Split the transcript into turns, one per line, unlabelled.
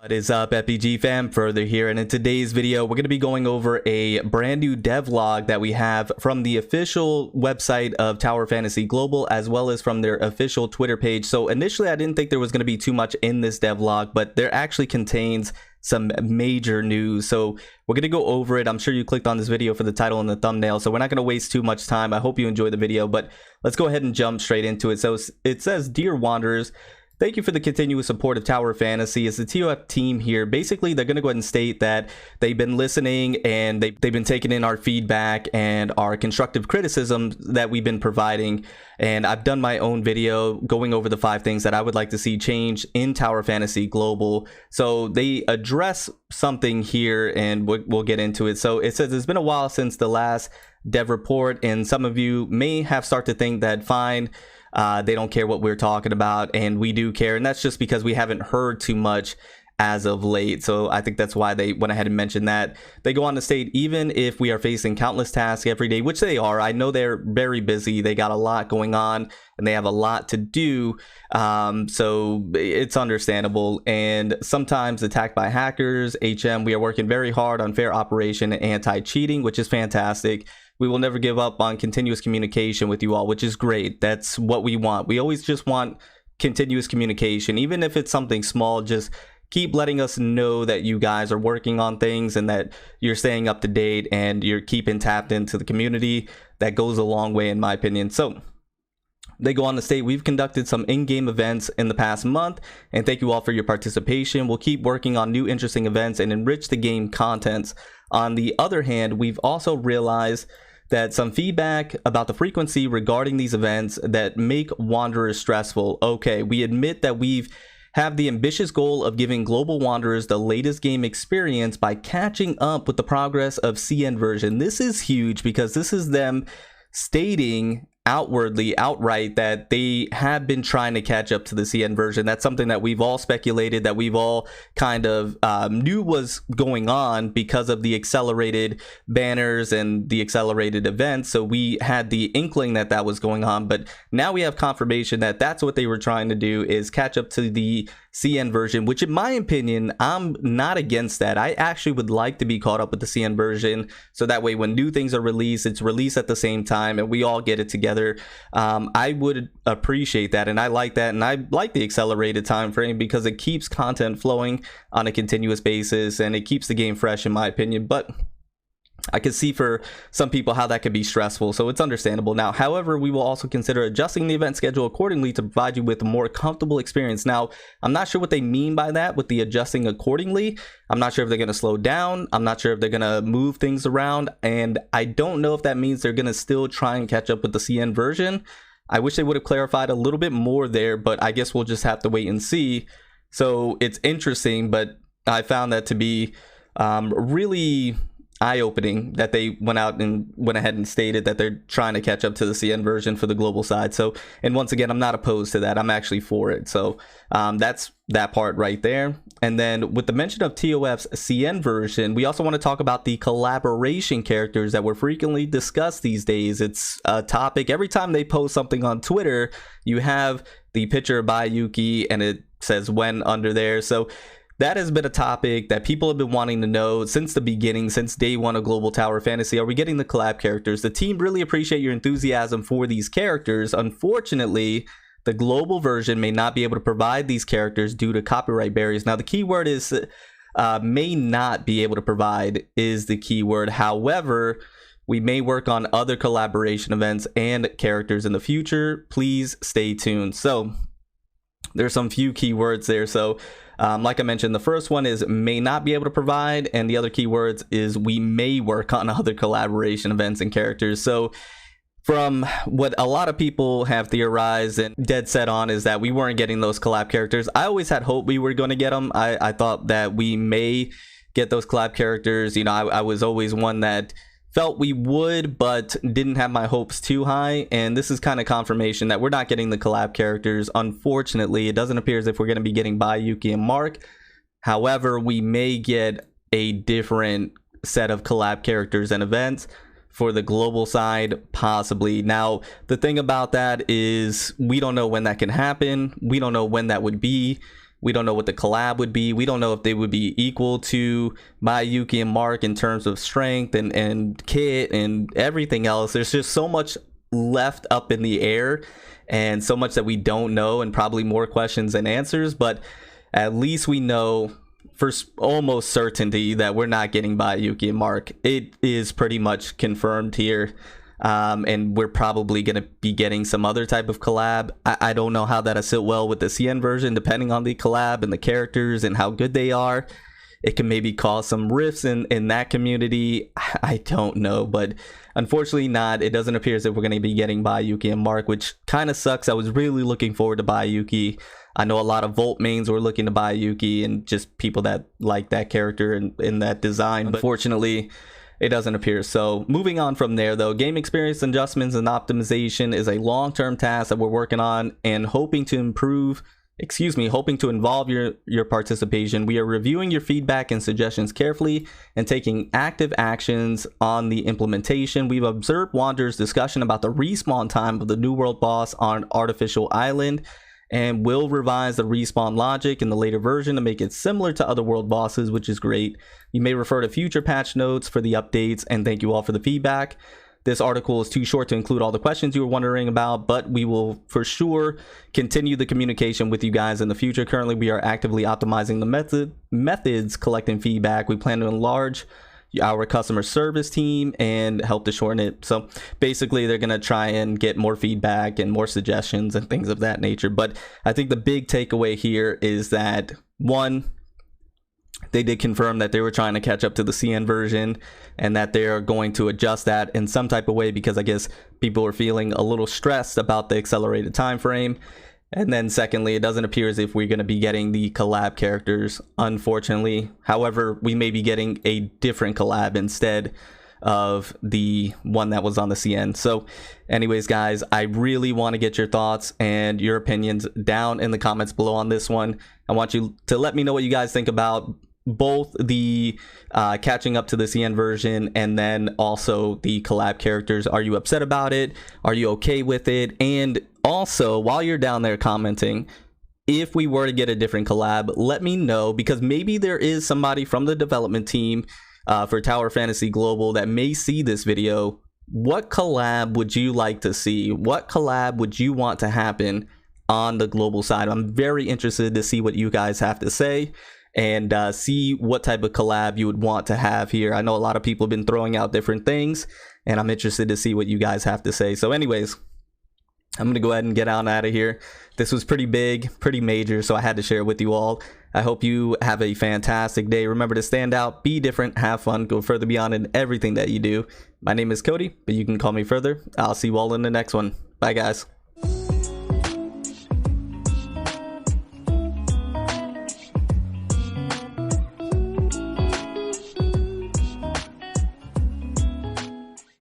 What is up, FPG fam? Further here, and in today's video we're going to be going over a brand new devlog that we have from the official website of Tower Fantasy Global, as well as from their official Twitter page. So initially I didn't think there was going to be too much in this devlog, but there actually contains some major news, so we're going to go over it. I'm sure you clicked on this video for the title and the thumbnail, so we're not going to waste too much time. I hope you enjoy the video, but let's go ahead and jump straight into it. So it says, "Dear Wanderers, thank you for the continuous support of Tower Fantasy." It's the TOF team here. Basically, they're going to go ahead and state that they've been listening and they've been taking in our feedback and our constructive criticism that we've been providing. And I've done my own video going over the 5 things that I would like to see change in Tower Fantasy Global. So they address something here and we'll get into it. So it says, "It's been a while since the last dev report, and some of you may have started to think that fine, they don't care what we're talking about, and we do care, and that's just because we haven't heard too much as of late." So I think that's why they went ahead and mentioned that. They go on to state, "Even if we are facing countless tasks every day," which they are. I know they're very busy. They got a lot going on and they have a lot to do. So it's understandable. And sometimes attacked by hackers, HM, we are working very hard on fair operation and anti-cheating, which is fantastic. We will never give up on continuous communication with you all, which is great. That's what we want. We always just want continuous communication, even if it's something small. Just keep letting us know that you guys are working on things and that you're staying up to date and you're keeping tapped into the community. That goes a long way, in my opinion. So they go on to state, "We've conducted some in-game events in the past month, and thank you all for your participation. We'll keep working on new interesting events and enrich the game contents. On the other hand, we've also realized that some feedback about the frequency regarding these events that make Wanderers stressful." Okay, we admit that we've have the ambitious goal of giving global Wanderers the latest game experience by catching up with the progress of CN version. This is huge because this is them stating outwardly, outright, that they have been trying to catch up to the CN version. That's something that we've all speculated, that we've all kind of knew was going on because of the accelerated banners and the accelerated events. So we had the inkling that that was going on, but now we have confirmation that that's what they were trying to do, is catch up to the CN version, which in my opinion, I'm not against that. I actually would like to be caught up with the CN version, so that way when new things are released, it's released at the same time and we all get it together. I would appreciate that, and I like that, and I like the accelerated time frame because it keeps content flowing on a continuous basis and it keeps the game fresh, in my opinion. But I can see for some people how that could be stressful, so it's understandable. Now, however, we will also consider adjusting the event schedule accordingly to provide you with a more comfortable experience. Now, I'm not sure what they mean by that with the adjusting accordingly. I'm not sure if they're going to slow down. I'm not sure if they're going to move things around, and I don't know if that means they're going to still try and catch up with the CN version. I wish they would have clarified a little bit more there, but I guess we'll just have to wait and see. So it's interesting, but I found that to be really eye-opening that they went ahead and stated that they're trying to catch up to the CN version for the global side. So, and once again, I'm not opposed to that. I'm actually for it. So that's that part right there. And then with the mention of TOF's CN version, we also want to talk about the collaboration characters that were frequently discussed these days. It's a topic every time they post something on Twitter. You have the picture of BAI and it says "when" under there. So that has been a topic that people have been wanting to know since the beginning, since day one of Global Tower Fantasy. Are we getting the collab characters? The team really appreciate your enthusiasm for these characters. Unfortunately, the global version may not be able to provide these characters due to copyright barriers. Now, the key word is may not be able to provide is the key word. However, we may work on other collaboration events and characters in the future. Please stay tuned. So there's some few keywords there. So like I mentioned, the first one is may not be able to provide, and the other keywords is we may work on other collaboration events and characters. So from what a lot of people have theorized and dead set on is that we weren't getting those collab characters. I always had hope we were going to get them. I thought that we may get those collab characters. You know, I was always one that felt we would, but didn't have my hopes too high, and this is kind of confirmation that we're not getting the collab characters. Unfortunately, it doesn't appear as if we're going to be getting BAI and MARC. However, we may get a different set of collab characters and events for the global side, possibly. Now, the thing about that is we don't know when that can happen. We don't know when that would be. We don't know what the collab would be. We don't know if they would be equal to Mayuki and Mark in terms of strength and kit and everything else. There's just so much left up in the air and so much that we don't know, and probably more questions than answers. But at least we know for almost certainty that we're not getting Mayuki and Mark. It is pretty much confirmed here. And we're probably going to be getting some other type of collab. I don't know how that'll sit well with the CN version, depending on the collab and the characters and how good they are. It can maybe cause some rifts in that community. I don't know, but unfortunately not. It doesn't appear as if we're going to be getting Mayuki and Mark, which kind of sucks. I was really looking forward to Mayuki. I know a lot of Volt mains were looking to Mayuki and just people that like that character and in that design, but unfortunately it doesn't appear. So moving on from there though, game experience adjustments and optimization is a long-term task that we're working on and hoping to involve your participation. We are reviewing your feedback and suggestions carefully and taking active actions on the implementation. We've observed Wander's discussion about the respawn time of the New World boss on Artificial Island, and will revise the respawn logic in the later version to make it similar to other world bosses, which is great. You may refer to future patch notes for the updates, and thank you all for the feedback. This article is too short to include all the questions you were wondering about, but we will for sure continue the communication with you guys in the future. Currently, we are actively optimizing the methods collecting feedback. We plan to enlarge our customer service team and help to shorten it. So basically they're going to try and get more feedback and more suggestions and things of that nature. But I think the big takeaway here is that, one, they did confirm that they were trying to catch up to the CN version and that they are going to adjust that in some type of way, because I guess people are feeling a little stressed about the accelerated time frame. And then secondly, it doesn't appear as if we're going to be getting the collab characters, unfortunately. However, we may be getting a different collab instead of the one that was on the CN. So anyways, guys, I really want to get your thoughts and your opinions down in the comments below on this one. I want you to let me know what you guys think about both the catching up to the CN version and then also the collab characters. Are you upset about it? Are you okay with it? And also, while you're down there commenting, if we were to get a different collab, let me know, because maybe there is somebody from the development team for Tower Fantasy Global that may see this video. What collab would you like to see? What collab would you want to happen on the global side? I'm very interested to see what you guys have to say and see what type of collab you would want to have here. I know a lot of people have been throwing out different things, and I'm interested to see what you guys have to say. So anyways, I'm going to go ahead and get on out of here. This was pretty big, pretty major, so I had to share it with you all. I hope you have a fantastic day. Remember to stand out, be different, have fun, go further beyond in everything that you do. My name is Cody, but you can call me Further. I'll see you all in the next one. Bye, guys.